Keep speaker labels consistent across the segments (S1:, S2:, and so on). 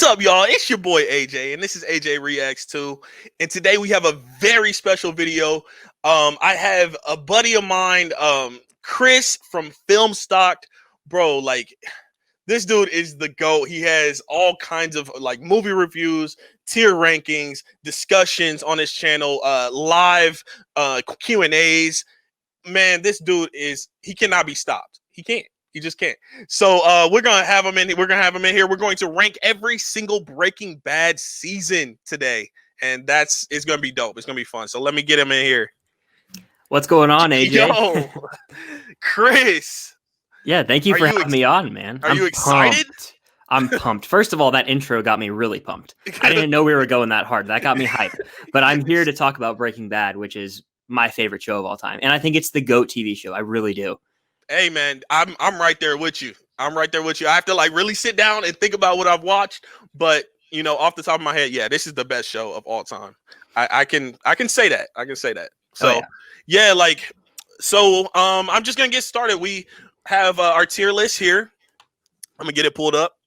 S1: up, y'all? It's your boy AJ, and this is AJ Reacts 2. And today we have a very special video. I have a buddy of mine, Chris from Film Stock. Bro, like, this dude is the GOAT. He has all kinds of like movie reviews, tier rankings, discussions on his channel, live Q&As. Man, this dude he cannot be stopped. He can't. He just can't. So we're gonna have him in. We're gonna have him in here. We're going to rank every single Breaking Bad season today, and it's gonna be dope. It's gonna be fun. So let me get him in here.
S2: What's going on, AJ?
S1: Yo, Chris.
S2: Yeah, thank you for having me on, man.
S1: Are you excited?
S2: I'm pumped. First of all, that intro got me really pumped. I didn't know we were going that hard. That got me hyped. But I'm here to talk about Breaking Bad, which is my favorite show of all time, and I think it's the GOAT TV show. I really do.
S1: Hey man, I'm right there with you. I'm right there with you. I have to like really sit down and think about what I've watched, but you know, off the top of my head, yeah, this is the best show of all time. I can say that. I can say that. So yeah, like I'm just gonna get started. We have our tier list here. I'm gonna get it pulled up,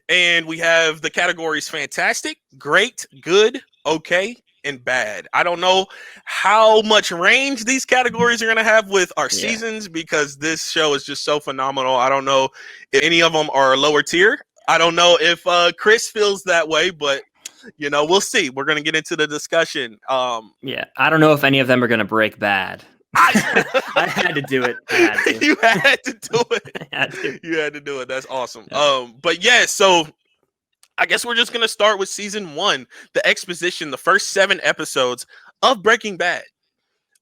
S1: and we have the categories: fantastic, great, good, okay, and bad. I don't know how much range these categories are going to have with our seasons because this show is just so phenomenal. I don't know if any of them are lower tier. I don't know if Chris feels that way, but you know, we'll see. We're going to get into the discussion.
S2: Yeah, I don't know if any of them are going to break bad. I had to do it.
S1: You had to do it. You had to do it. That's awesome. Yeah. But yeah, so I guess we're just going to start with season 1, the exposition, the first 7 episodes of Breaking Bad.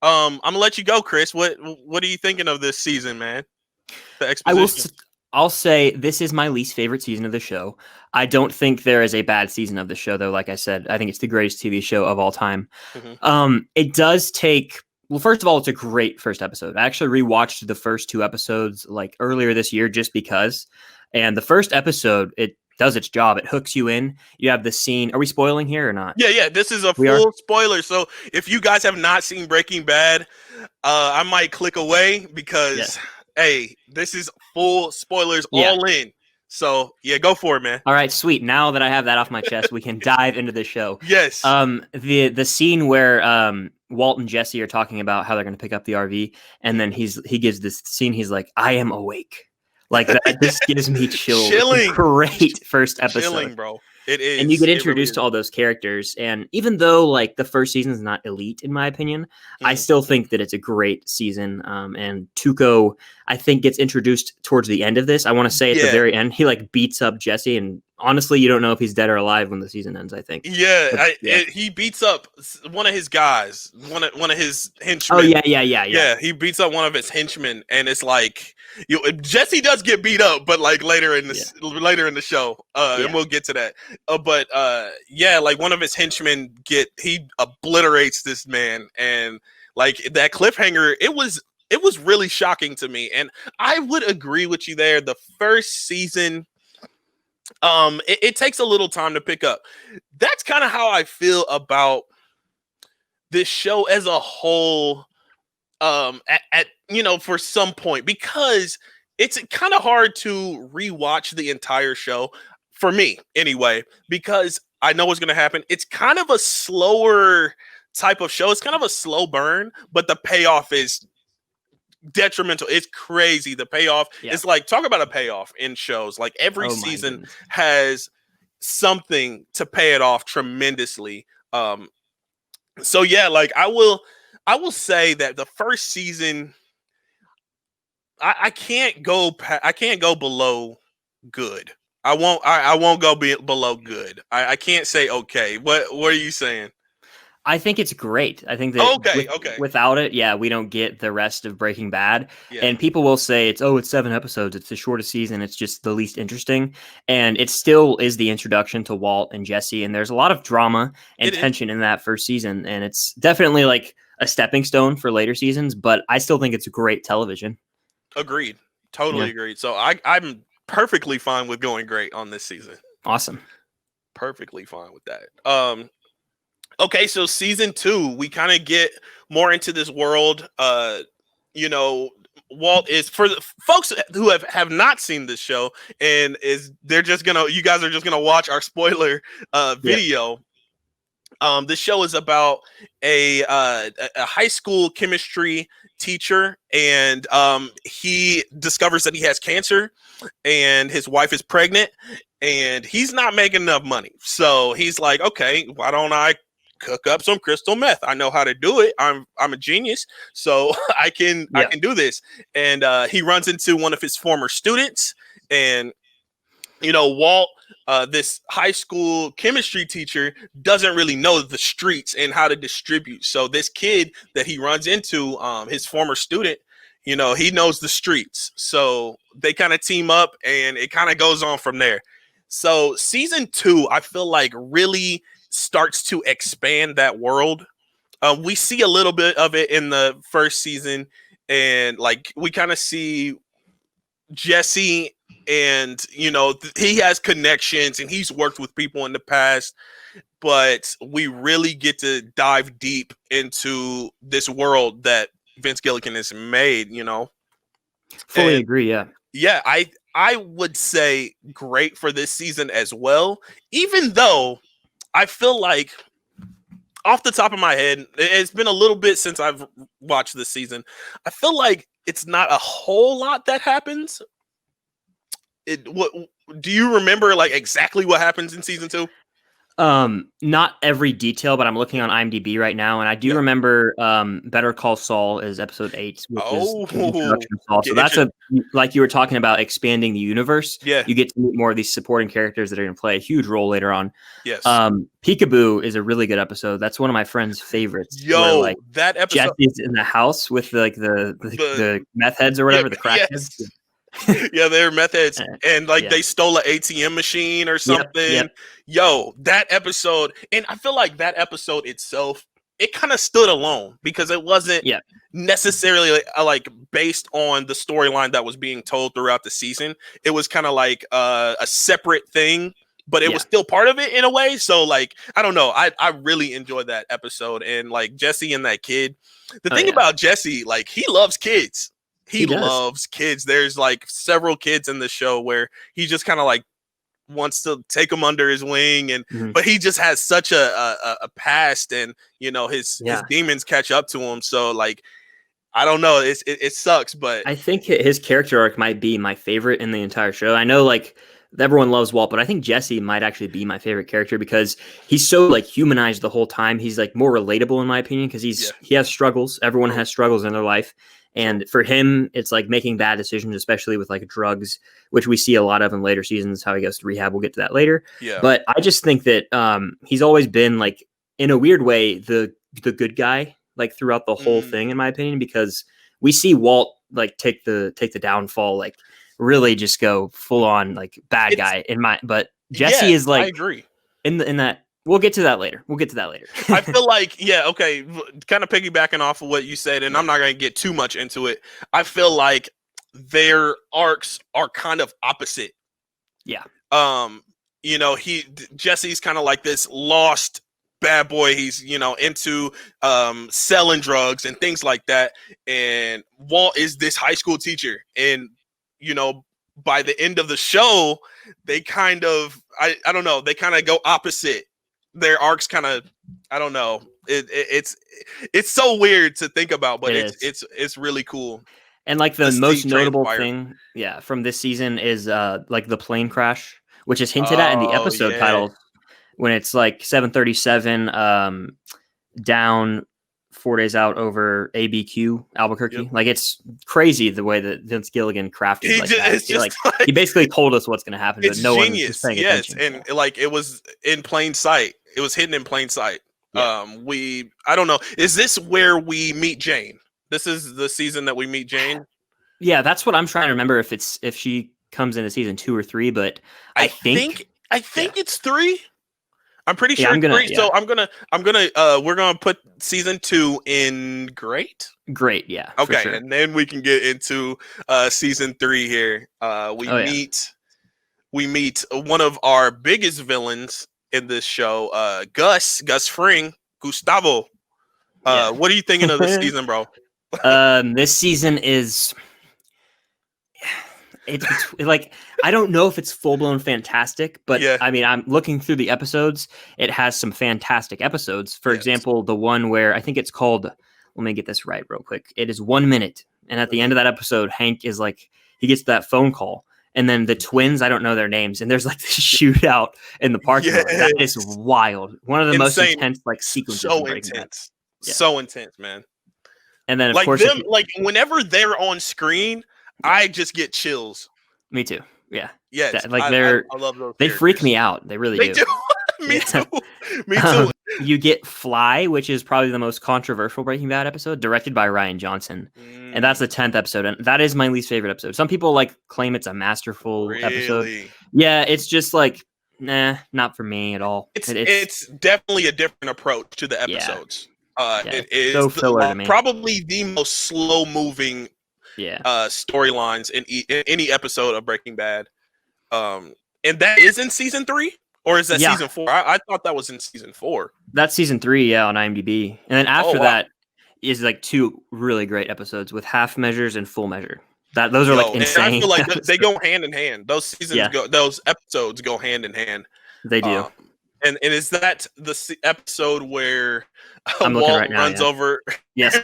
S1: I'm going to let you go, Chris. What are you thinking of this season, man? The exposition.
S2: I'll say this is my least favorite season of the show. I don't think there is a bad season of the show, though. Like I said, I think it's the greatest TV show of all time. Mm-hmm. It does take... Well, first of all, it's a great first episode. I actually rewatched the first 2 episodes like earlier this year just because. And the first episode, it does its job. It hooks you in. You have the scene. Are we spoiling here or not?
S1: Yeah. This is a full spoiler. So if you guys have not seen Breaking Bad, I might click away because, hey, this is full spoilers all in. So yeah, go for it, man.
S2: All right, sweet. Now that I have that off my chest, we can dive into the show.
S1: Yes.
S2: The scene where Walt and Jesse are talking about how they're going to pick up the RV, and then he gives this scene. He's like, "I am awake." Like that, this gives me chills.
S1: Chilling.
S2: Great first episode.
S1: Chilling, bro. It is.
S2: And you get introduced to all those characters. And even though like the first season is not elite, in my opinion, I still think that it's a great season. And Tuco, I think, gets introduced towards the end of this. I want to say at the very end, he like beats up Jesse. And honestly, you don't know if he's dead or alive when the season ends, I think.
S1: He beats up one of his guys, one of his henchmen.
S2: Oh, yeah.
S1: Yeah, he beats up one of his henchmen. And it's like... Jesse does get beat up, but like later in the show, and we'll get to that. But like one of his henchmen he obliterates this man, and like that cliffhanger, it was really shocking to me, and I would agree with you there. The first season, it takes a little time to pick up. That's kind of how I feel about this show as a whole. At for some point, because it's kind of hard to rewatch the entire show for me anyway, because I know what's going to happen. It's kind of a slower type of show. It's kind of a slow burn, but the payoff is detrimental. It's crazy. The payoff is like, talk about a payoff in shows. Like every season has something to pay it off tremendously. So yeah, like I will say that the first season, I can't go below good. I won't go below good. I can't say okay. What are you saying?
S2: I think it's great. I think that without it, we don't get the rest of Breaking Bad. Yeah. And people will say it's 7 episodes. It's the shortest season. It's just the least interesting. And it still is the introduction to Walt and Jesse. And there's a lot of drama and tension in that first season. And it's definitely like a stepping stone for later seasons, but I still think it's great television.
S1: Agreed. Totally agreed. So I'm perfectly fine with going great on this season.
S2: Awesome.
S1: Perfectly fine with that. Okay, so season 2, we kind of get more into this world, Walt is, for the folks who have not seen this show, and you guys are just gonna watch our spoiler video. This show is about a high school chemistry teacher, and he discovers that he has cancer, and his wife is pregnant, and he's not making enough money. So he's like, okay, why don't I cook up some crystal meth? I know how to do it. I'm a genius, so I can do this. And he runs into one of his former students, and Walt, this high school chemistry teacher, doesn't really know the streets and how to distribute. So this kid that he runs into, his former student, he knows the streets. So they kind of team up, and it kind of goes on from there. So season 2, I feel like, really starts to expand that world. We see a little bit of it in the first season, and like we kind of see Jesse, and he has connections and he's worked with people in the past, but we really get to dive deep into this world that Vince Gilligan has made.
S2: Fully agree.
S1: Yeah, I would say great for this season as well, even though I feel like, off the top of my head, it's been a little bit since I've watched this season, I feel like it's not a whole lot that happens. What do you remember, like, exactly what happens in season 2?
S2: Not every detail, but I'm looking on IMDb right now, and I do remember Better Call Saul is episode 8, which is the introduction of Saul. So that's like you were talking about, expanding the universe.
S1: Yeah,
S2: you get to meet more of these supporting characters that are going to play a huge role later on.
S1: Yes.
S2: Peekaboo is a really good episode. That's one of my friend's favorites.
S1: Yo, that episode,
S2: Jesse's in the house with the meth heads or whatever, the crack heads.
S1: Yeah, they're meth heads, and they stole an ATM machine or something. Yep. Yo, that episode, and I feel like that episode itself, it kind of stood alone because it wasn't necessarily like based on the storyline that was being told throughout the season. It was kind of like a separate thing, but it was still part of it in a way. So like, I don't know, I really enjoyed that episode, and like Jesse and that kid. The thing about Jesse, like, he loves kids. He loves kids. There's like several kids in the show where he just kind of like wants to take them under his wing, and but he just has such a past, and his demons catch up to him. So like, I don't know, it sucks, but
S2: I think his character arc might be my favorite in the entire show. I know like everyone loves Walt, but I think Jesse might actually be my favorite character because he's so like humanized the whole time. He's like more relatable in my opinion because he has struggles. Everyone has struggles in their life. And for him, it's like making bad decisions, especially with like drugs, which we see a lot of in later seasons, how he goes to rehab. We'll get to that later. Yeah. But I just think that he's always been like, in a weird way, the good guy, like throughout the whole thing, in my opinion, because we see Walt like take the downfall, like really just go full on like bad guy but Jesse is like,
S1: I agree
S2: in that. We'll get to that later.
S1: I feel like, okay, kind of piggybacking off of what you said, and I'm not going to get too much into it. I feel like their arcs are kind of opposite. Yeah. Jesse's kind of like this lost bad boy. He's, into selling drugs and things like that. And Walt is this high school teacher. And, by the end of the show, they kind of, I don't know, they kind of go opposite. Their arcs kind of, I don't know. It's so weird to think about, but it's really cool.
S2: And like the most notable thing, from this season is like the plane crash, which is hinted at in the episode title, when it's like 737 down, 4 days out over ABQ Albuquerque. Like, it's crazy the way that Vince Gilligan crafted that. He basically told us what's going to happen, but no one was paying attention.
S1: And like, it was in plain sight. It was hidden in plain sight. I don't know. Is this where we meet Jane? This is the season that we meet Jane.
S2: Yeah, that's what I'm trying to remember. If she comes into season 2 or 3, but I think
S1: it's 3. I'm pretty sure it's 3. So we're gonna put season 2 in great.
S2: Yeah.
S1: Okay, sure. And then we can get into season 3 here. We meet one of our biggest villains in this show, Gus Fring, Gustavo. What are you thinking of this season, bro?
S2: This season is it's like, I don't know if it's full blown fantastic, but
S1: Yeah.
S2: I mean, I'm looking through the episodes. It has some fantastic episodes. For example, the one where I think it's called, let me get this right real quick. It is 1 minute. And at the end of that episode, Hank is like, he gets that phone call. And then the twins, I don't know their names. And there's like this shootout in the parking lot. That is wild. One of the most intense like sequences.
S1: So intense. Yeah. So intense, man.
S2: And then of
S1: like
S2: course,
S1: them, like whenever they're on screen, I just get chills.
S2: Me too. Yeah.
S1: Yes.
S2: Like
S1: I love those.
S2: They freak me out. They really do.
S1: Me too. Me too.
S2: You get Fly, which is probably the most controversial Breaking Bad episode, directed by Rian Johnson. And that's the 10th episode. And that is my least favorite episode. Some people like claim it's a masterful episode. Yeah, it's just like, nah, not for me at all.
S1: It's definitely a different approach to the episodes. It is
S2: so filler to me.
S1: Probably the most slow moving storylines in any episode of Breaking Bad. And that is in season 3? Or is that season 4? I thought that was in season 4.
S2: That's season 3, on IMDb. And then after that is like 2 really great episodes with Half Measures and Full Measure. Those are like insane.
S1: And I feel like they go hand in hand. Those seasons those episodes go hand in hand.
S2: They do.
S1: And is that the episode where Walt runs over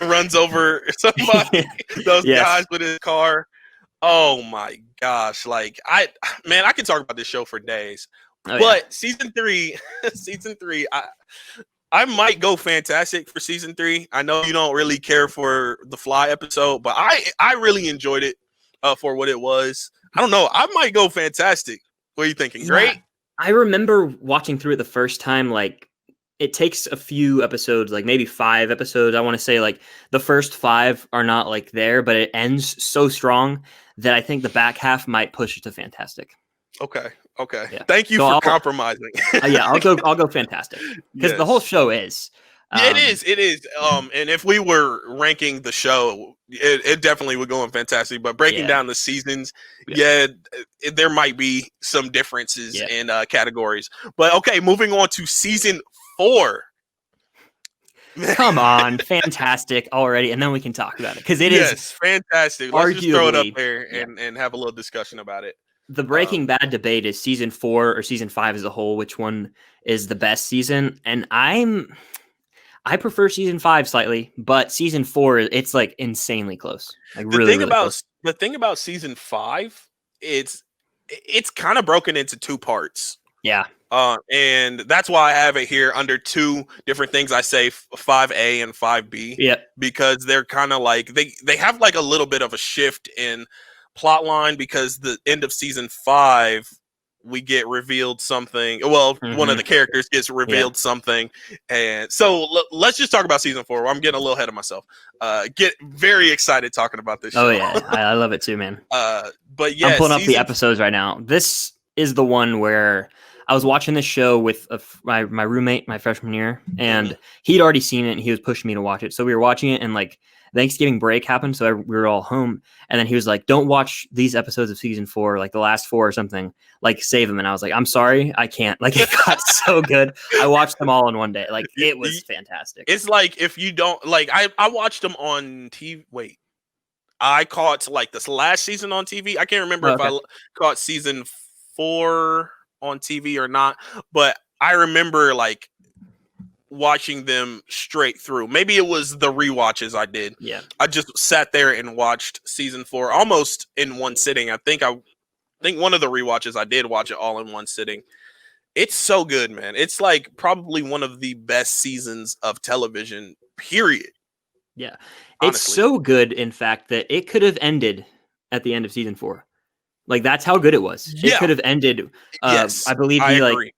S1: runs over somebody? Those guys with his car. Oh my gosh! Like I can talk about this show for days. But season 3, I might go fantastic for season 3. I know you don't really care for the Fly episode, but I really enjoyed it for what it was. I don't know. I might go fantastic. What are you thinking? Great.
S2: I remember watching through it the first time. Like, it takes a few episodes, like maybe 5 episodes. I want to say like the first 5 are not like there, but it ends so strong that I think the back half might push it to fantastic.
S1: Okay. Yeah. Thank you for compromising.
S2: I'll go fantastic because the whole show is.
S1: It is. And if we were ranking the show, it definitely would go in fantastic. But breaking down the seasons, there might be some differences in categories. But okay, moving on to season 4.
S2: Come on, fantastic already, and then we can talk about it because it is
S1: fantastic. Let's just throw it up there and have a little discussion about it.
S2: The Breaking Bad debate is season 4 or season 5 as a whole. Which one is the best season? And I prefer season 5 slightly, but season 4 it's like insanely close. Like
S1: the thing about season 5, it's kind of broken into 2 parts.
S2: Yeah.
S1: And that's why I have it here under 2 different things. I say 5A and 5B.
S2: Yeah.
S1: Because they're kind of like they have like a little bit of a shift in plot line because the end of season 5 we get revealed something. Well, one of the characters gets revealed something, and so let's just talk about season 4. I'm getting a little ahead of myself. Get very excited talking about this show.
S2: Oh yeah, I love it too, man.
S1: But yeah,
S2: I'm pulling up the episodes right now. This is the one where I was watching this show with my roommate my freshman year, and he'd already seen it, and he was pushing me to watch it. So we were watching it, and like Thanksgiving break happened, so we were all home, and then he was like, "Don't watch these episodes of season 4, like the last 4 or something. Like save them." And I was like, "I'm sorry, I can't." Like it got so good. I watched them all in one day. Like it was fantastic.
S1: It's like if you don't like, I watched them on TV. Wait, I caught like this last season on TV. I can't remember if I caught season 4 on TV or not, but I remember like watching them straight through. Maybe it was the rewatches I did.
S2: Yeah.
S1: I just sat there and watched season 4 almost in one sitting. I think one of the rewatches I did watch it all in one sitting. It's so good, man. It's like probably one of the best seasons of television, period.
S2: Yeah. Honestly. It's so good, in fact, that it could have ended at the end of season 4. Like that's how good it was. It could have ended. I believe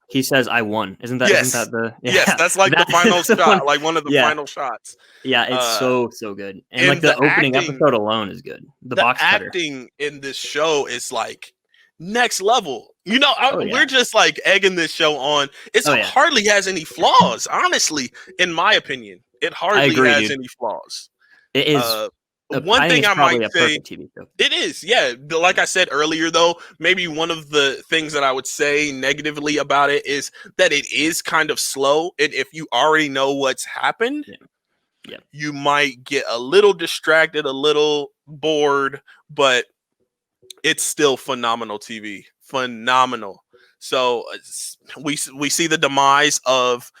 S2: he says, "I won." Isn't that the? Yeah.
S1: Yes, that's like the final shot, like one of the final shots.
S2: Yeah, it's so good, and like the opening episode alone is good. The box cutter.
S1: Acting in this show is like next level. You know, we're just like egging this show on. It hardly has any flaws, honestly. In my opinion, it hardly has any flaws.
S2: It is.
S1: One thing I might say, it is, like I said earlier, though, maybe one of the things that I would say negatively about it is that it is kind of slow. And if you already know what's happened, you might get a little distracted, a little bored. But it's still phenomenal TV. Phenomenal. So we see the demise of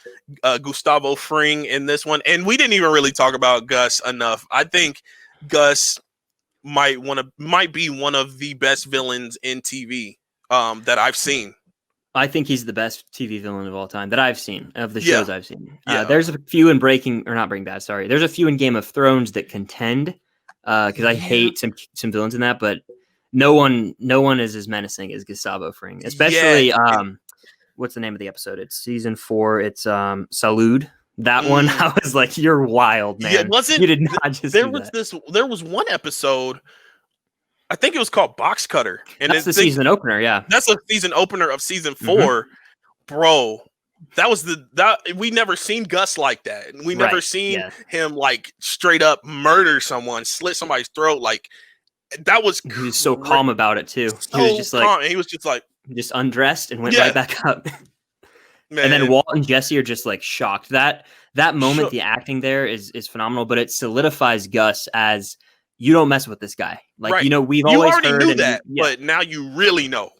S1: Gustavo Fring in this one, and we didn't even really talk about Gus enough. I think Gus might be one of the best villains in TV that I've seen.
S2: I think he's the best TV villain of all time that I've seen, of the shows I've seen.
S1: Yeah.
S2: There's a few in Breaking Bad. Sorry, there's a few in Game of Thrones that contend because I hate some villains in that, but no one is as menacing as Gustavo Fring, especially what's the name of the episode? It's season 4. It's Salud. That one, I was like, "You're wild, man."
S1: Yeah,
S2: you did not just.
S1: There was one episode. I think it was called Box Cutter, and
S2: that's the season opener. Yeah,
S1: that's the season opener of season 4, bro. That we never seen Gus like that, and we never seen him like straight up murder someone, slit somebody's throat. Like that was.
S2: He was so calm about it too.
S1: So
S2: he was just
S1: calm. He was just like
S2: undressed and went right back up. Man. And then Walt and Jesse are just like shocked. That moment, the acting there is phenomenal, but it solidifies Gus as, you don't mess with this guy. Like, we've always heard
S1: knew that, but now you really know.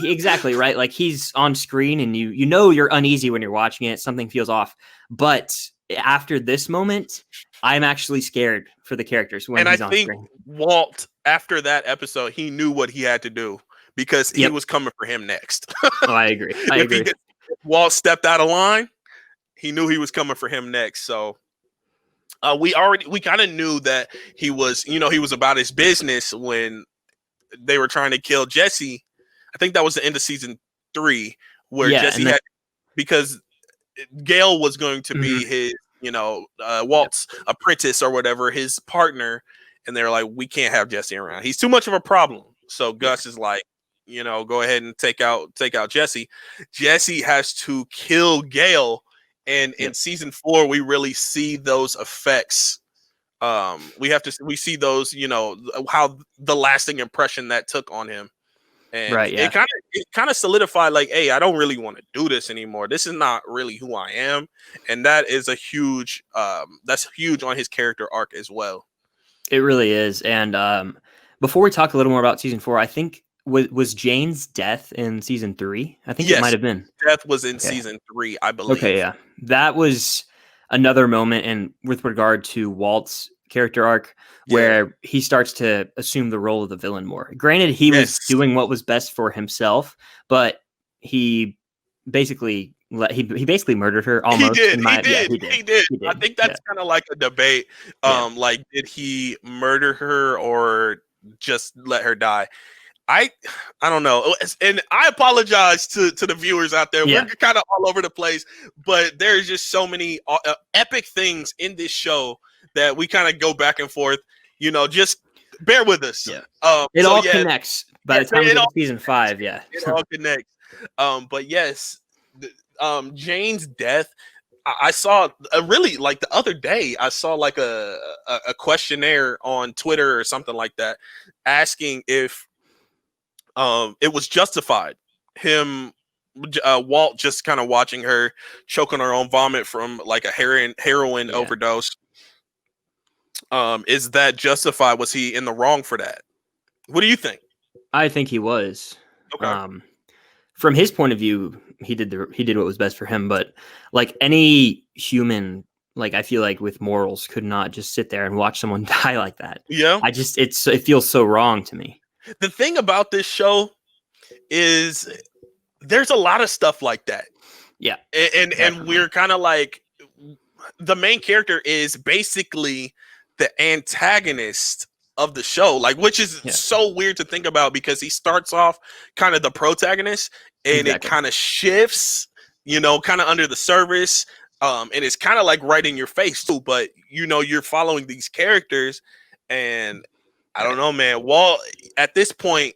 S2: Exactly, right? Like, he's on screen and you know you're uneasy when you're watching it. Something feels off. But after this moment, I'm actually scared for the characters when he's on screen. And I think
S1: Walt, after that episode, he knew what he had to do because he was coming for him next.
S2: Oh, I agree.
S1: If Walt stepped out of line, he knew he was coming for him next. So we kind of knew that he was about his business when they were trying to kill Jesse. I think that was the end of season 3 where Jesse had, because Gale was going to be his, Walt's apprentice or whatever, his partner. And they're like, we can't have Jesse around. He's too much of a problem. So Gus is like, go ahead and take out Jesse. Jesse has to kill Gale. And in season 4, we really see those effects. We see those, how the lasting impression that took on him. And it kind of solidified like, hey, I don't really want to do this anymore. This is not really who I am. And that is that's huge on his character arc as well.
S2: It really is. And before we talk a little more about season 4, I think was Jane's death in season 3? I think it might have been.
S1: Death was in season 3, I believe.
S2: Okay, yeah. That was another moment, and with regard to Walt's character arc, where he starts to assume the role of the villain more. Granted, he was doing what was best for himself, but he basically murdered her almost.
S1: He did. I think that's kind of like a debate. Like, did he murder her or just let her die? I don't know, and I apologize to the viewers out there. We're kind of all over the place, but there's just so many epic things in this show that we kind of go back and forth. Just bear with us.
S2: It all connects by the time we get to season 5.
S1: It all connects. But yes, Jane's death. I saw really, like, the other day, I saw like a questionnaire on Twitter or something like that, asking if it was justified, Walt just kind of watching her choke on her own vomit from like a heroin overdose. Is that justified? Was he in the wrong for that? What do you think?
S2: I think he was.
S1: Okay.
S2: From his point of view, he did what was best for him. But like any human, like, I feel like with morals, could not just sit there and watch someone die like that.
S1: Yeah.
S2: It feels so wrong to me.
S1: The thing about this show is there's a lot of stuff like that.
S2: Yeah.
S1: And we're kind of like, the main character is basically the antagonist of the show, like, which is so weird to think about, because he starts off kind of the protagonist and it kind of shifts, kind of under the surface. And it's kind of like right in your face too, but you're following these characters, and I don't know, man. Walt, at this point,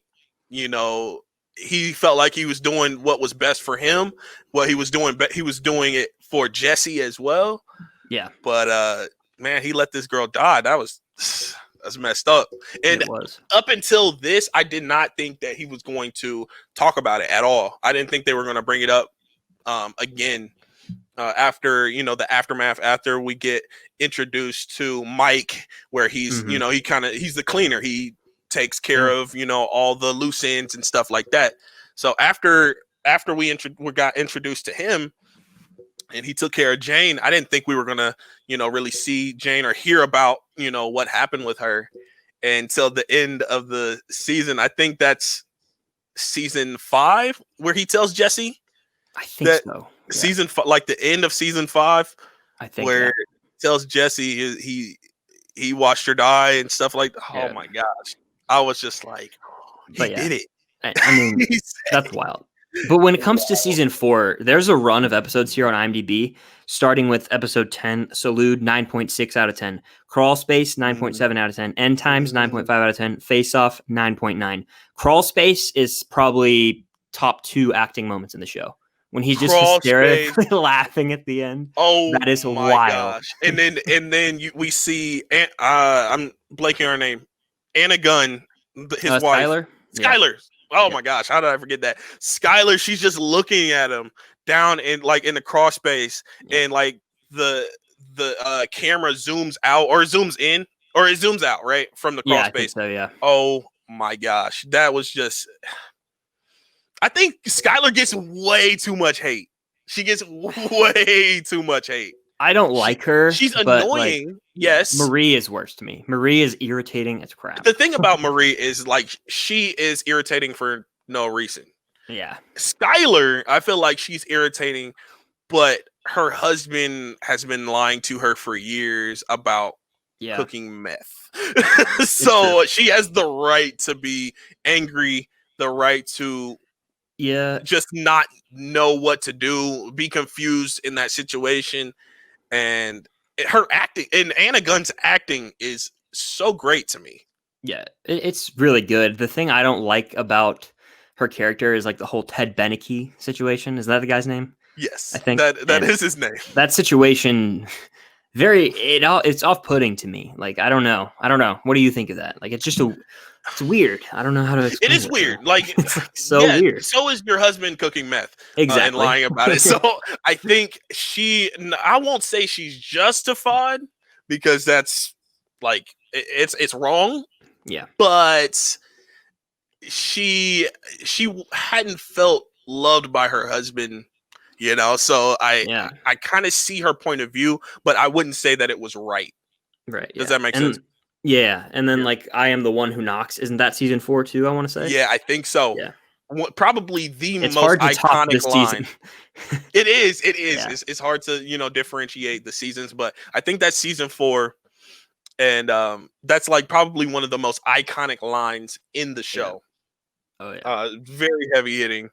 S1: he felt like he was doing what was best for him. What he was doing, he was doing it for Jesse as well.
S2: Yeah.
S1: But man, he let this girl die. That's messed up. And
S2: it was. Up
S1: until this, I did not think that he was going to talk about it at all. I didn't think they were going to bring it up again. After the aftermath, after we get introduced to Mike, where he's he's the cleaner. He takes care of, you know, all the loose ends and stuff like that. So after we got introduced to him and he took care of Jane, I didn't think we were gonna, you know, really see Jane or hear about, you know, what happened with her until the end of the season. I think that's season 5 where he tells Jesse.
S2: I think that so. Yeah.
S1: Season like the end of season 5,
S2: I think,
S1: where he tells Jesse he watched her die and stuff like that. Oh my gosh. I was just like, he did it.
S2: I mean, that's wild. But when it comes to season 4, there's a run of episodes here on IMDb, starting with episode 10, Salute 9.6 out of 10, Crawl Space 9.7 out of 10, End Times 9.5 out of 10, Face Off 9.9. Crawl Space is probably top 2 acting moments in the show. When he's just hysterically laughing at the end.
S1: Oh,
S2: that is
S1: my
S2: wild.
S1: Gosh. And then we see, I'm blanking her name, Anna Gunn, his wife.
S2: Skylar?
S1: Skylar. Yeah. Oh my gosh, how did I forget that? Skylar, she's just looking at him down in the crawl space, and like the camera zooms out or zooms in or it zooms out right from the crawl space.
S2: I think so, yeah.
S1: Oh my gosh, that was just. I think Skylar gets way too much hate. She gets way too much hate.
S2: I don't like her.
S1: She's annoying. Like, yes.
S2: Marie is worse to me. Marie is irritating as crap.
S1: The thing about Marie is like she is irritating for no reason.
S2: Yeah.
S1: Skylar, I feel like she's irritating, but her husband has been lying to her for years about cooking meth. So she has the right to be angry, the right to just not know what to do, be confused in that situation. And her acting and Anna Gunn's acting is so great to me.
S2: Yeah, it's really good. The thing I don't like about her character is like the whole Ted Beneke situation. Is that the guy's name?
S1: Yes,
S2: I think
S1: that is his name.
S2: That situation, it's off-putting to me. Like I don't know. What do you think of that? Like it's weird. I don't know how to explain
S1: it. It is weird. Like
S2: it's like so weird.
S1: So is your husband cooking meth
S2: and
S1: lying about it. So I think I won't say she's justified because that's like it's wrong.
S2: Yeah.
S1: But she hadn't felt loved by her husband, you know. So I kind of see her point of view, but I wouldn't say that it was right.
S2: Right.
S1: Does that make sense?
S2: Yeah, and then like I Am the One Who Knocks. Isn't that season 4 too? I want to say.
S1: Yeah, I think so.
S2: Yeah,
S1: probably the
S2: it's
S1: most
S2: hard to
S1: iconic
S2: this
S1: line.
S2: Season.
S1: It is.
S2: Yeah.
S1: It's hard to differentiate the seasons, but I think that's season 4, and that's like probably one of the most iconic lines in the show.
S2: Oh yeah.
S1: Very heavy hitting.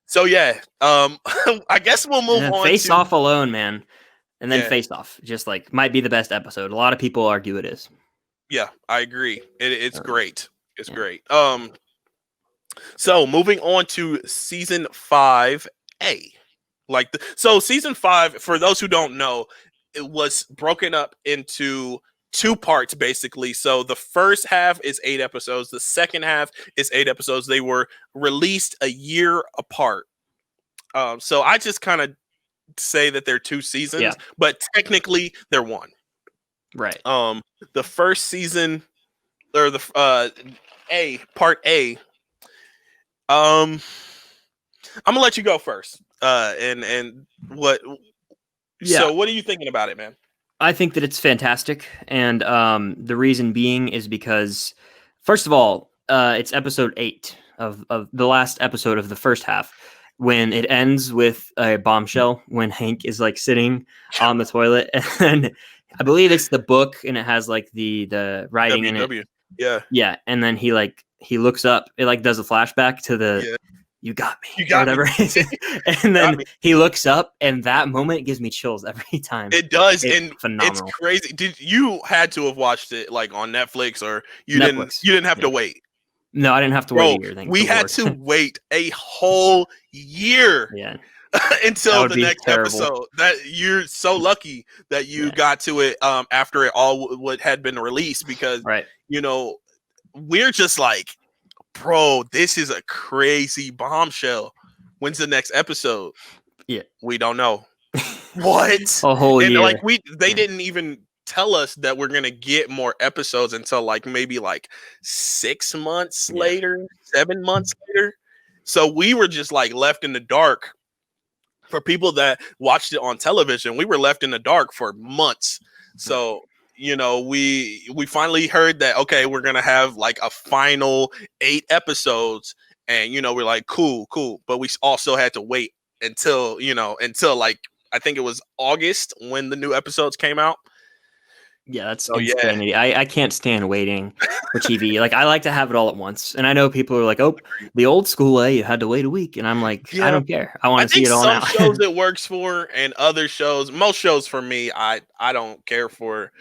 S1: So yeah, I guess we'll move on.
S2: Face Off alone, man. And then Face Off, just like might be the best episode. A lot of people argue it is.
S1: Yeah, I agree. It's great. It's great. So moving on to season 5A. So season 5, for those who don't know, it was broken up into 2 parts basically. So the first half is 8 episodes. The second half is 8 episodes. They were released a year apart. So I just kind of say that they're 2 seasons, but technically they're 1.
S2: Right.
S1: The first season or the part A. I'm gonna let you go first. And what? Yeah. So what are you thinking about it, man?
S2: I think that it's fantastic, and the reason being is because, first of all, it's episode 8 of the last episode of the first half, when it ends with a bombshell when Hank is like sitting on the toilet, and I believe it's the book, and it has like the writing in it. Yeah, and then he looks up. It like does a flashback to the "You got me,"
S1: you got
S2: whatever. And then he looks up, and that moment gives me chills every time.
S1: It does,
S2: it's phenomenal.
S1: It's crazy. You had to have watched it like on Netflix, or you didn't have to wait?
S2: No, I didn't have to wait a year.
S1: We had to wait a whole year.
S2: Yeah.
S1: Until the next episode. That you're so lucky that you got to it after it all had been released, because we're just like, bro, this is a crazy bombshell. When's the next episode?
S2: Yeah,
S1: we don't know. What?
S2: A whole year.
S1: Like they didn't even tell us that we're gonna get more episodes until like maybe like 6 months later, 7 months later. So we were just like left in the dark. For people that watched it on television, we were left in the dark for months. So we finally heard that, okay, we're gonna have like a final 8 episodes, and we're like, cool, but we also had to wait until like I think it was August when the new episodes came out.
S2: Yeah, that's insanity. Yeah. I can't stand waiting for TV. Like, I like to have it all at once. And I know people are like, oh, the old school way, you had to wait a week. And I'm like, I don't care. I want to see it all now.
S1: Some shows it works for, and other shows, most shows for me, I don't care for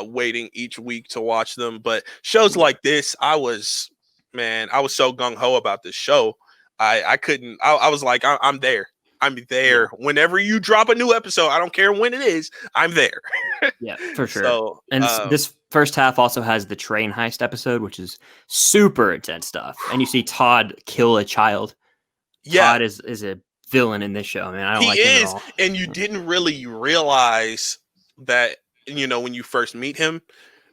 S1: waiting each week to watch them. But shows like this, I was so gung-ho about this show. I couldn't, I was like, I'm there. I'm there. Whenever you drop a new episode, I don't care when it is, I'm there.
S2: Yeah, for sure.
S1: So,
S2: and this first half also has the train heist episode, which is super intense stuff. And you see Todd kill a child. Yeah. Todd is a villain in this show, man. I don't like him at all.
S1: And you didn't really realize that, when you first meet him,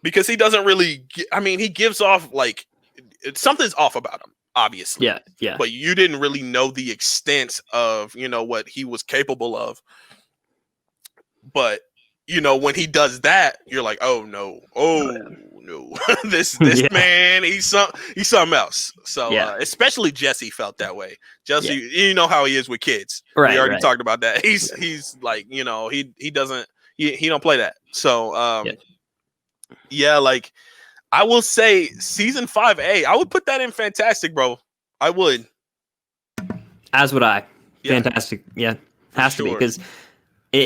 S1: because he doesn't really, he gives off like something's off about him. Obviously.
S2: Yeah.
S1: But you didn't really know the extent of, what he was capable of. But, when he does that, you're like, oh no. this man, he's something else. So especially Jesse felt that way. Jesse, you know how he is with kids.
S2: Right.
S1: We already talked about that. He's like, he don't play that. So like, I will say season 5A, I would put that in fantastic, bro. I would.
S2: As would I. Yeah. Fantastic. Yeah. Has to be, because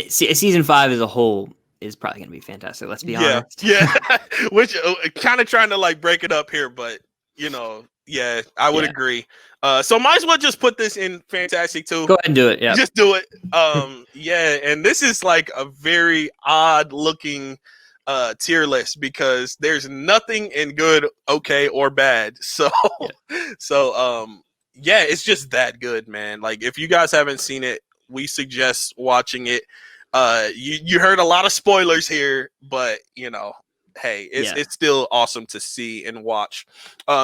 S2: season 5 as a whole is probably going to be fantastic. Let's be honest.
S1: Yeah. Which kind of trying to like break it up here, but I would agree. So might as well just put this in fantastic too.
S2: Go ahead and do it. Yeah.
S1: Just do it. And this is like a very odd looking tier list, because there's nothing in good, okay, or bad. So it's just that good, man. Like, if you guys haven't seen it, we suggest watching it. You heard a lot of spoilers here, but hey, it's still awesome to see and watch.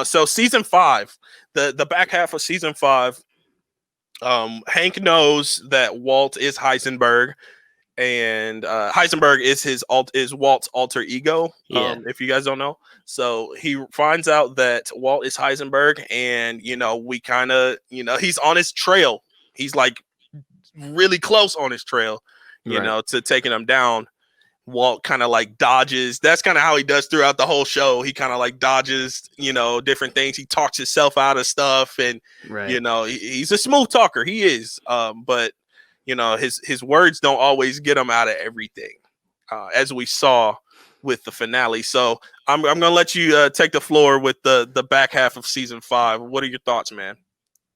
S1: So season 5, the back half of season 5, Hank knows that Walt is Heisenberg. And Heisenberg is Walt's alter ego, if you guys don't know. So he finds out that Walt is Heisenberg, and we kind of he's on his trail. He's like really close on his trail, to taking him down. Walt kind of like dodges. That's kind of how he does throughout the whole show. He kind of like dodges, different things. He talks himself out of stuff, and he's a smooth talker. He is, but his words don't always get him out of everything, as we saw with the finale. So I'm gonna let you take the floor with the back half of season 5. What are your thoughts, man?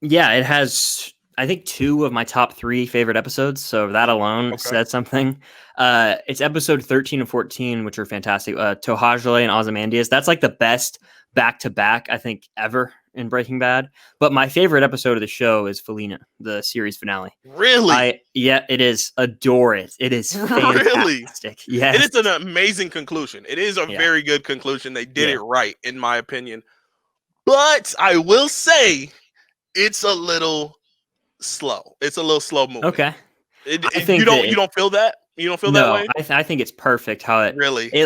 S2: Yeah, it has, I think, 2 of my top 3 favorite episodes. So that alone said something. It's episode 13 and 14, which are fantastic. Tohajale and Ozymandias. That's like the best back-to-back, I think, ever in Breaking Bad. But my favorite episode of the show is Felina, the series finale.
S1: Really?
S2: It is. Adore it. It is fantastic.
S1: Really? Yeah. It is an amazing conclusion. It is a very good conclusion. They did it right, in my opinion. But I will say it's a little slow. It's a little slow moving.
S2: Okay.
S1: You don't feel that? You don't feel that way?
S2: I think it's perfect how it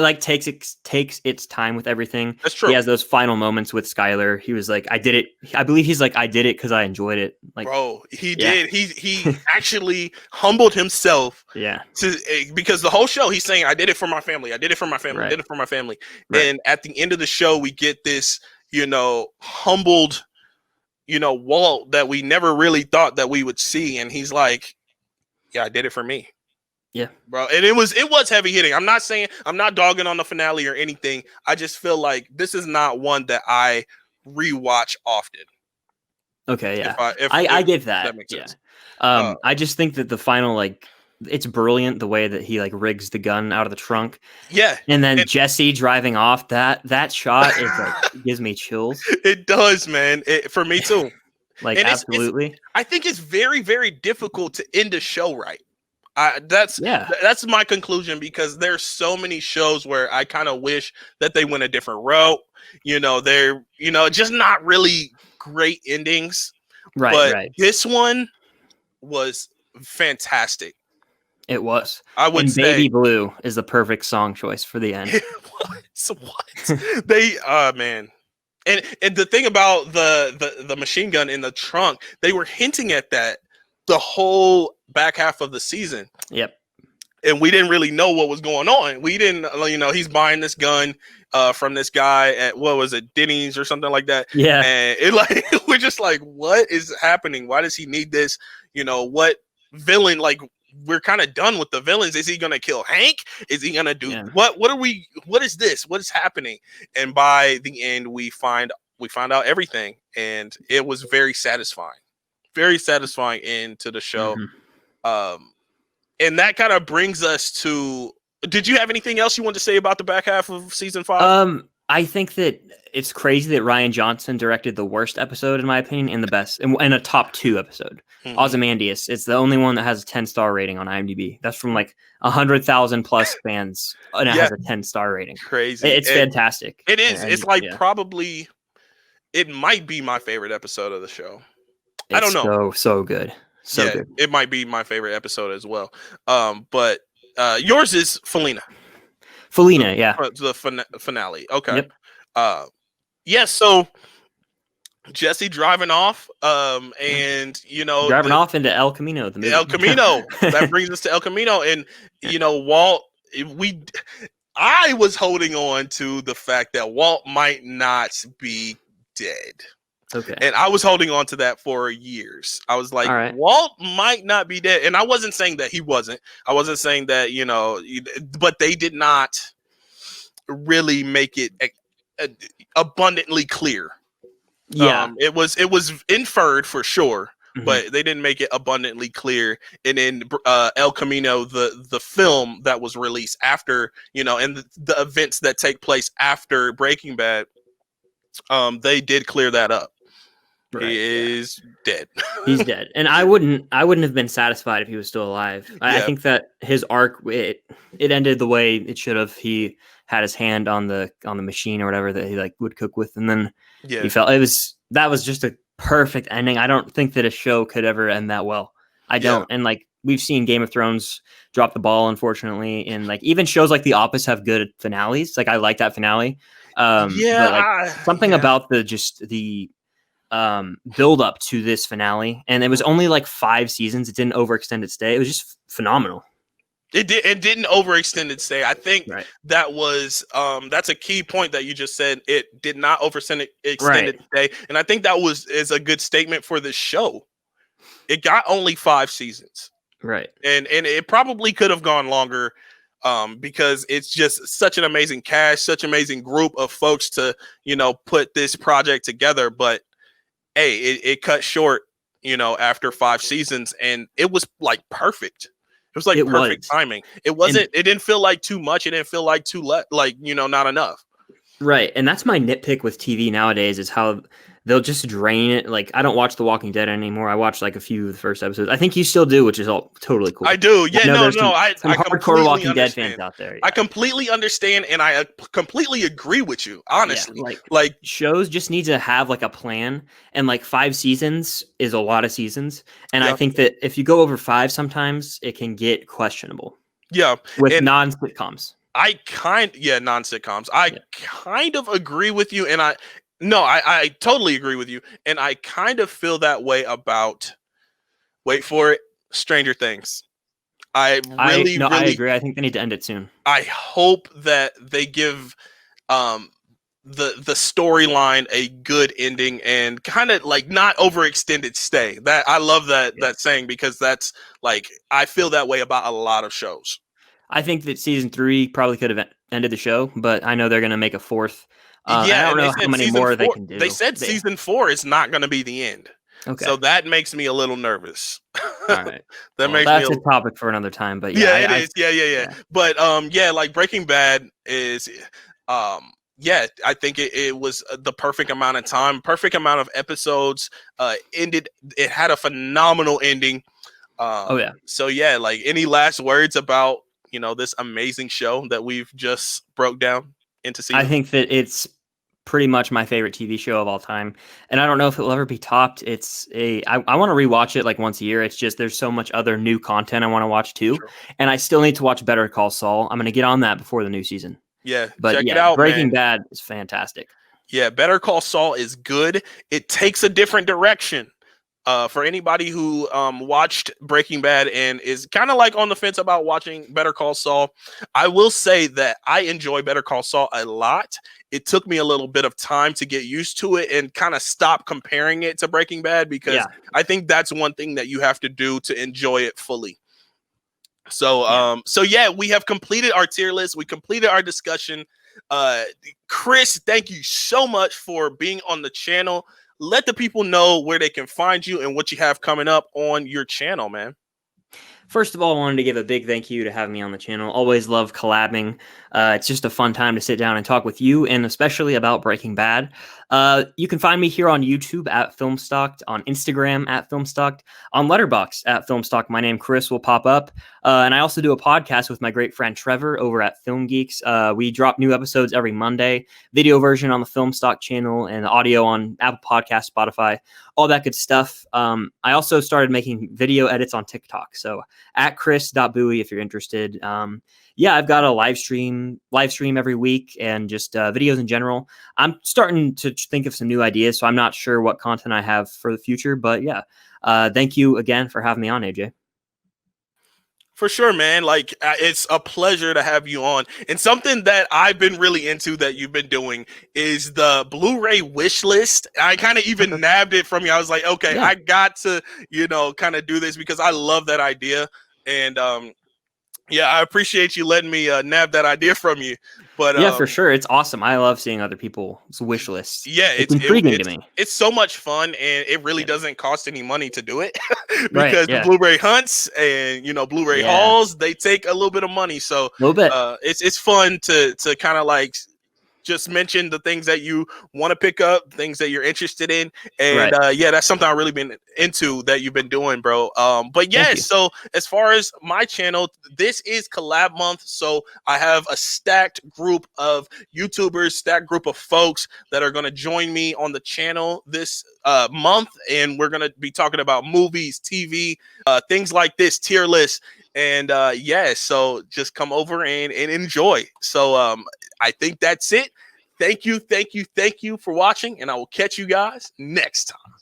S2: like takes its time with everything.
S1: That's true.
S2: He has those final moments with Skylar. He was like, I did it. I believe he's like, I did it because I enjoyed it. Like,
S1: bro, he did. He actually humbled himself.
S2: Yeah.
S1: Because the whole show he's saying, I did it for my family. I did it for my family. I did it for my family. Right. And at the end of the show, we get this, humbled, Walt that we never really thought that we would see. And he's like, yeah, I did it for me.
S2: Yeah,
S1: bro. And it was heavy hitting. I'm not dogging on the finale or anything. I just feel like this is not one that I rewatch often.
S2: Okay, yeah. I get that. That makes sense. I just think that the final, like, it's brilliant the way that he like rigs the gun out of the trunk.
S1: Yeah.
S2: And then Jesse driving off, that shot is like gives me chills.
S1: It does, man. For me too.
S2: Like, and absolutely.
S1: I think it's very, very difficult to end a show right. That's my conclusion, because there's so many shows where I kind of wish that they went a different route. They're just not really great endings. But this one was fantastic.
S2: It was.
S1: I would say
S2: Baby Blue is the perfect song choice for the end.
S1: What? They man. And the thing about the machine gun in the trunk, they were hinting at that the whole back half of the season.
S2: Yep.
S1: And we didn't really know what was going on. We didn't, he's buying this gun from this guy at, what was it, Denny's or something like that.
S2: Yeah.
S1: And we're just like, what is happening? Why does he need this? What villain, we're kind of done with the villains. Is he going to kill Hank? Is he going to do what is this? What is happening? And by the end, we find out everything. And it was very satisfying end to the show. Mm-hmm. And that kind of brings us to, did you have anything else you want to say about the back half of season 5?
S2: I think that it's crazy that Rian Johnson directed the worst episode, in my opinion, and the best, and a top 2 episode. Mm-hmm. Ozymandias. It's the only one that has a 10-star rating on IMDb. That's from 100,000 plus fans, and it has a 10-star rating.
S1: Crazy.
S2: It's fantastic.
S1: It is. It's probably, it might be my favorite episode of the show. I don't know.
S2: So good. So good.
S1: It might be my favorite episode as well. But yours is Felina. The finale. Okay.
S2: Yep.
S1: So Jesse driving off, and
S2: driving off into El Camino. The movie.
S1: El Camino. That brings us to El Camino, and Walt. I was holding on to the fact that Walt might not be dead.
S2: Okay.
S1: And I was holding on to that for years. I was like, right. Walt might not be dead. And I wasn't saying that he wasn't. I wasn't saying that, but they did not really make it abundantly clear.
S2: Yeah.
S1: It was inferred for sure, mm-hmm. but they didn't make it abundantly clear. And in El Camino, the film that was released after, and the events that take place after Breaking Bad, they did clear that up. Right, he is dead.
S2: He's dead, and I wouldn't have been satisfied if he was still alive. I think that his arc it ended the way it should have. He had his hand on the machine or whatever that he would cook with, and then he felt that was just a perfect ending. I don't think that a show could ever end that well. I don't, and we've seen Game of Thrones drop the ball, unfortunately, and even shows like The Office have good finales. I like that finale. But something about the build up to this finale, and it was only 5 seasons. It didn't overextend its stay. It was just phenomenal.
S1: It didn't overextend its stay. I think that was that's a key point that you just said. It did not overextend its stay, and I think that is a good statement for this show. It got only 5 seasons,
S2: right?
S1: And it probably could have gone longer. Because it's just such an amazing cast, such an amazing group of folks to, put this project together. But hey, it cut short, after 5 seasons, and it was perfect. It was perfect timing. It wasn't, it didn't feel like too much. It didn't feel like too not enough.
S2: Right. And that's my nitpick with TV nowadays is how they'll just drain it. I don't watch The Walking Dead anymore. I watched a few of the first episodes. I think you still do, which is all totally cool.
S1: I do. Yeah, I
S2: hardcore Walking Dead fans out there. Yeah.
S1: I completely understand, and I completely agree with you, honestly.
S2: Yeah, shows just need to have a plan, and 5 seasons is a lot of seasons. And I think that if you go over 5, sometimes it can get questionable.
S1: Yeah.
S2: With non-sitcoms.
S1: Non-sitcoms. I kind of agree with you, and I totally agree with you, and I kind of feel that way about, wait for it, Stranger Things. I agree.
S2: I think they need to end it soon.
S1: I hope that they give the storyline a good ending and kind of not overextended stay. That I love that saying, because that's I feel that way about a lot of shows.
S2: I think that season 3 probably could have ended the show, but I know they're going to make a 4th. I don't know how many more they can do.
S1: They said season 4 is not going to be the end.
S2: Okay.
S1: So that makes me a little nervous.
S2: All right. That's a topic for another time, but
S1: it is. Yeah. But Breaking Bad is I think it was the perfect amount of time, perfect amount of episodes. It had a phenomenal ending.
S2: Oh yeah.
S1: So yeah, like any last words about, this amazing show that we've just broke down into
S2: I
S1: season?
S2: think that it's pretty much my favorite TV show of all time, and I don't know if it will ever be topped. I want to rewatch it like once a year. It's just there's so much other new content I want to watch too,
S1: True.
S2: and I still need to watch Better Call Saul. I'm going to get on that before the new season.
S1: Yeah,
S2: But
S1: check it
S2: yeah,
S1: out,
S2: Breaking
S1: man.
S2: Bad is fantastic.
S1: Yeah, Better Call Saul is good. It takes a different direction. For anybody who watched Breaking Bad and is kind of like on the fence about watching Better Call Saul, I will say that I enjoy Better Call Saul a lot. It took me a little bit of time to get used to it and kind of stop comparing it to Breaking Bad, because
S2: Yeah.
S1: I think that's one thing that you have to do to enjoy it fully. So, yeah, we have completed our tier list. We completed our discussion. Chris, thank you so much for being on the channel. Let the people know where they can find you and what you have coming up on your channel, man.
S2: First of all, I wanted to give a big thank you to having me on the channel. Always love collabing. It's just a fun time to sit down and talk with you, and especially about Breaking Bad. You can find me here on YouTube at Filmstocked, on Instagram at Filmstocked, on Letterboxd at Filmstocked. My name, Chris, will pop up. And I also do a podcast with my great friend Trevor over at Film Geeks. We drop new episodes every Monday, video version on the Filmstock channel and audio on Apple Podcasts, Spotify, all that good stuff. I also started making video edits on TikTok. So at chris.buoy if you're interested. Yeah, I've got a live stream every week, and just videos in general. I'm starting to think of some new ideas, so I'm not sure what content I have for the future, but yeah, thank you again for having me on, AJ.
S1: For sure, man. Like, it's a pleasure to have you on. And something that I've been really into that you've been doing is the Blu-ray wish list. I kind of even nabbed it from you. I was like, okay,
S2: Yeah.
S1: I got to, kind of do this because I love that idea. And yeah, I appreciate you letting me nab that idea from you. But
S2: yeah, for sure, it's awesome. I love seeing other people's wish lists.
S1: yeah,
S2: It's intriguing to me.
S1: It's so much fun, and it really doesn't cost any money to do it
S2: Right,
S1: because the
S2: yeah.
S1: Blu-ray hunts and Blu-ray hauls, they take a little bit of money. So
S2: A little bit.
S1: It's fun to kind of like just mention the things that you want to pick up, things that you're interested in. And
S2: Right.
S1: yeah, that's something I've really been into that you've been doing, bro. But yeah, so as far as my channel, this is collab month. So I have a stacked group of YouTubers, stacked group of folks that are going to join me on the channel this month. And we're going to be talking about movies, TV, things like this, tier list. And yeah, so just come over and enjoy. So I think that's it. Thank you for watching, and I will catch you guys next time.